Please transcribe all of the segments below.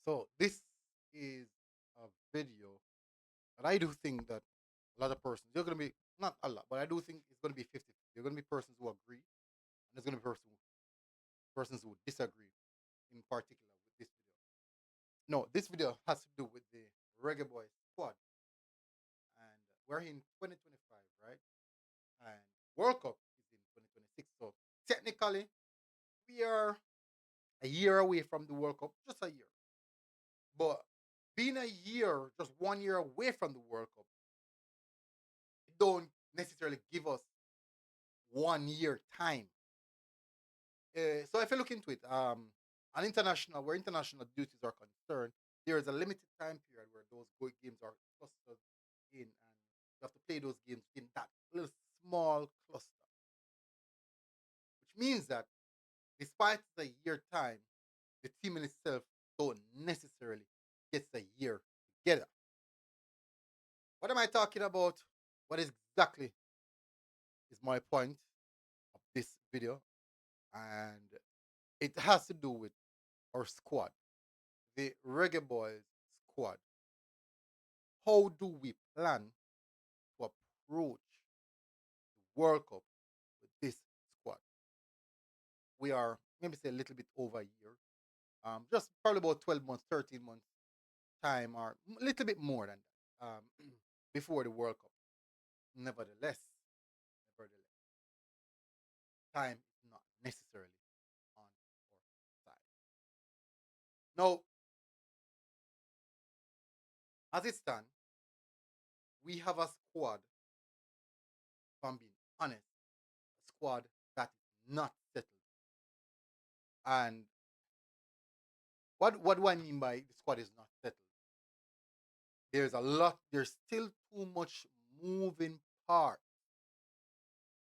So this is a video that I do think that a lot of persons, they're going to be, not a lot, but I do think it's going to be 50. There are going to be persons who agree, and there's going to be persons who disagree in particular with this video. No, this video has to do with the Reggae Boys squad. And we're in 2025, right? And World Cup is in 2026. So technically, we are a year away from the World Cup, just a year. But being a year, just 1 year away from the World Cup, it don't necessarily give us 1 year time. So if you look into it, where international duties are concerned, there is a limited time period where those good games are clustered in, and you have to play those games in that little small cluster, which means that despite the year time, the team in itself don't necessarily get the year together. What am I talking about? What exactly is my point of this video? And it has to do with our squad, the Reggae Boys squad. How do we plan to approach the World Cup with this squad? We are maybe say a little bit over a year, just probably about 12 months, 13 months time, or a little bit more than that, before the World Cup. Nevertheless, nevertheless, time is not necessarily on our side. Now, as it stands, we have a squad, if I'm being honest, a squad that is not settled. And what do I mean by the squad is not settled? There's still too much moving parts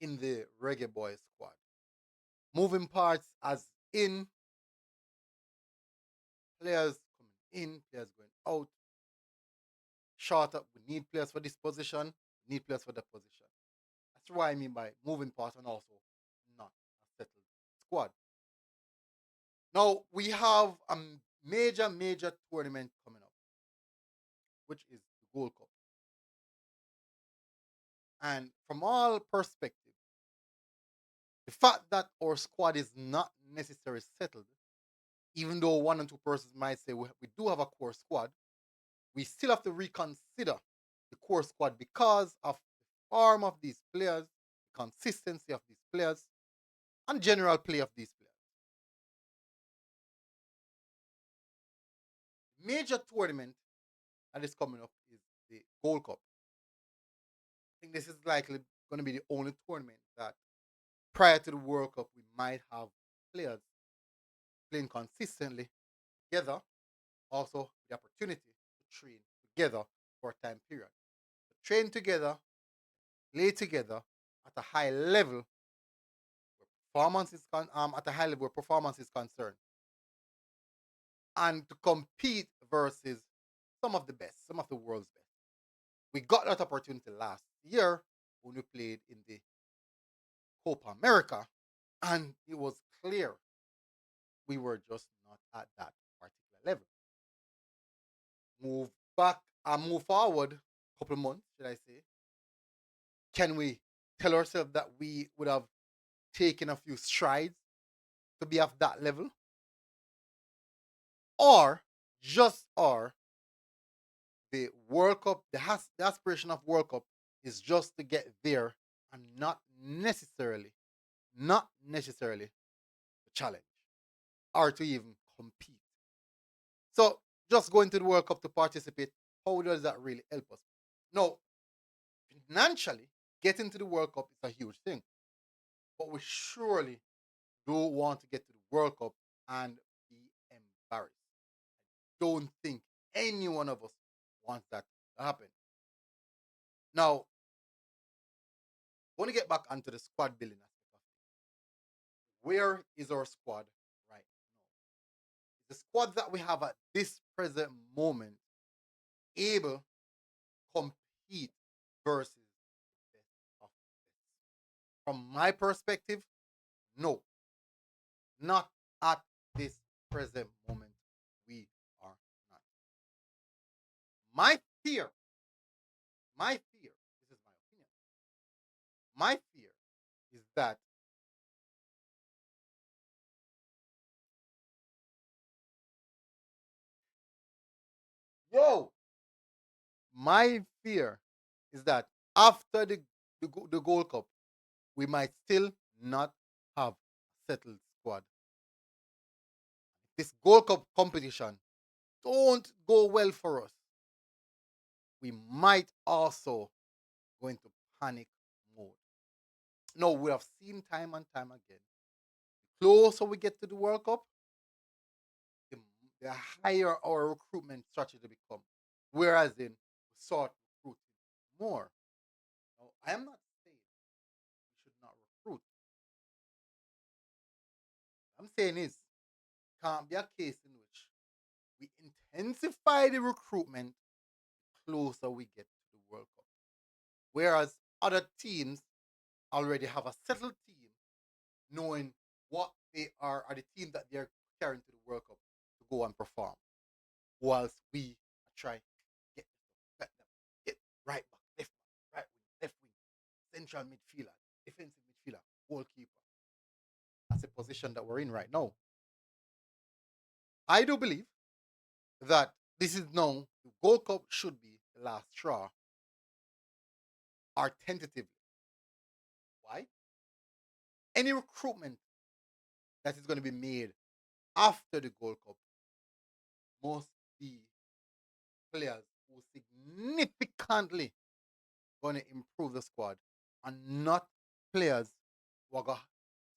in the Reggae Boys squad. Moving parts as in players coming in, players going out. Short up, we need players for this position, we need players for that position. That's what I mean by moving parts and also not a settled squad. Now we have a major tournament coming up, which is the Gold Cup. And from all perspectives, the fact that our squad is not necessarily settled, even though one and two persons might say we do have a core squad, we still have to reconsider the core squad because of the form of these players, the consistency of these players, and general play of these players. Major tournament that is coming up is the Gold Cup. I think this is likely going to be the only tournament that prior to the World Cup we might have players playing consistently together, also the opportunity to train together for a time period. To train together, play together at a high level at a high level where performance is concerned, and to compete versus some of the best, some of the world's best. We got that opportunity last year when we played in the Copa America, and it was clear we were just not at that particular level. Move back and move forward a couple of months, should I say? Can we tell ourselves that we would have taken a few strides to be of that level? Or the World Cup, the aspiration of World Cup is just to get there and not necessarily the challenge or to even compete. So just going to the World Cup to participate, how does that really help us? No, financially, getting to the World Cup is a huge thing, but we surely don't want to get to the World Cup and be embarrassed. Don't think any one of us wants that to happen. Now, I want to get back onto the squad building aspect of it. Where is our squad right now? The squad that we have at this present moment able to compete versus the best of the best? From my perspective, no, not at this present moment we are My fear, my fear, this is my opinion. My fear is that, yo, my fear is that after the Gold Cup, we might still not have a settled squad. This Gold Cup competition don't go well for us. We might also go into panic mode. No, we have seen time and time again. The closer we get to the World Cup, the, the higher our recruitment strategy become. Whereas in we start recruiting more. Now, I am not saying we should not recruit. What I'm saying is can't be a case in which we intensify the recruitment closer we get to the World Cup. Whereas other teams already have a settled team knowing what they are the team that they're carrying to the World Cup to go and perform. Whilst we try to get them, get right back, left back, right wing, left wing, central midfielder, defensive midfielder, goalkeeper. That's the position that we're in right now. I do believe that this is now the Gold Cup should be the last straw, or tentatively. Why? Any recruitment that is going to be made after the Gold Cup must be players who significantly going to improve the squad and not players who are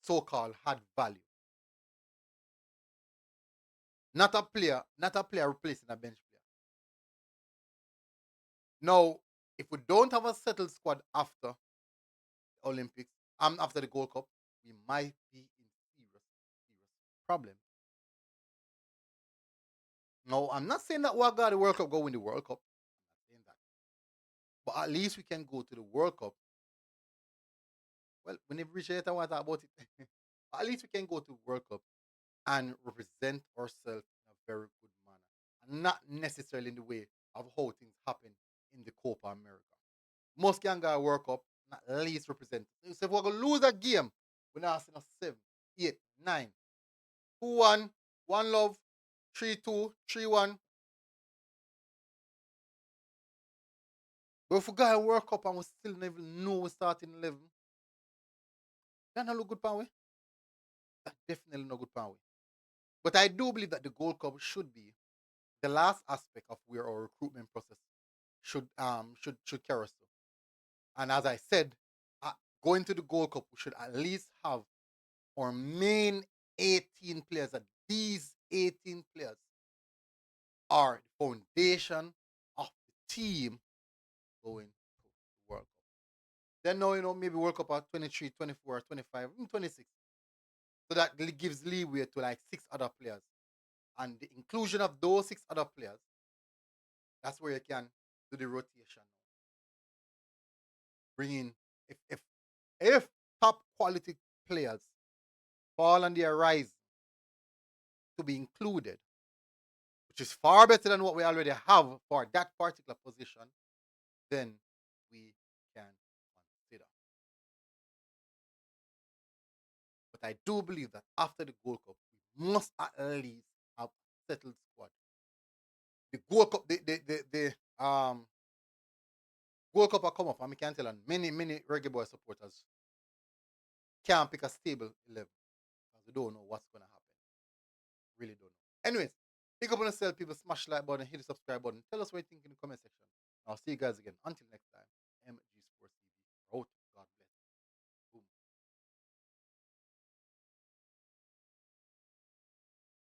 so-called had value. Not a player replacing a bench player. Now, if we don't have a settled squad after the Olympics, after the Gold Cup, we might be in serious problem. No, I'm not saying that we got the World Cup go win the World Cup. I'm not saying that. But at least we can go to the World Cup. Well, we never reach it, I want to talk about it. At least we can go to World Cup and represent ourselves in a very good manner. And not necessarily in the way of how things happen in the Copa America. Most can go World Cup, at least represent. So if we're going to lose a game, we're not asking us 7, 8, 9, 2-1, 1 love, 3-2, 3-1. But if we got a World Cup and we still never know we're starting 11, that not look good for we. That definitely not good for we. But I do believe that the Gold Cup should be the last aspect of where our recruitment process should carry us to. And as I said, going to the Gold Cup, we should at least have our main 18 players. And these 18 players are the foundation of the team going to the World Cup. Then now, maybe World Cup at 23, 24, 25, 26. So that gives leeway to like 6 other players. And the inclusion of those 6 other players, that's where you can do the rotation. Bring in, if top quality players fall on their rise to be included, which is far better than what we already have for that particular position, then we can consider. But I do believe that after the Gold Cup, we must at least have a settled squad. The Gold Cup, the Gold Cup will come up, and we can tell, and many Reggae Boy supporters can't pick a stable 11 because we don't know what's going to happen. Really don't know. Anyways, pick up on yourself, people. Smash the like button, hit the subscribe button. Tell us what you think in the comment section. I'll see you guys again. Until next time.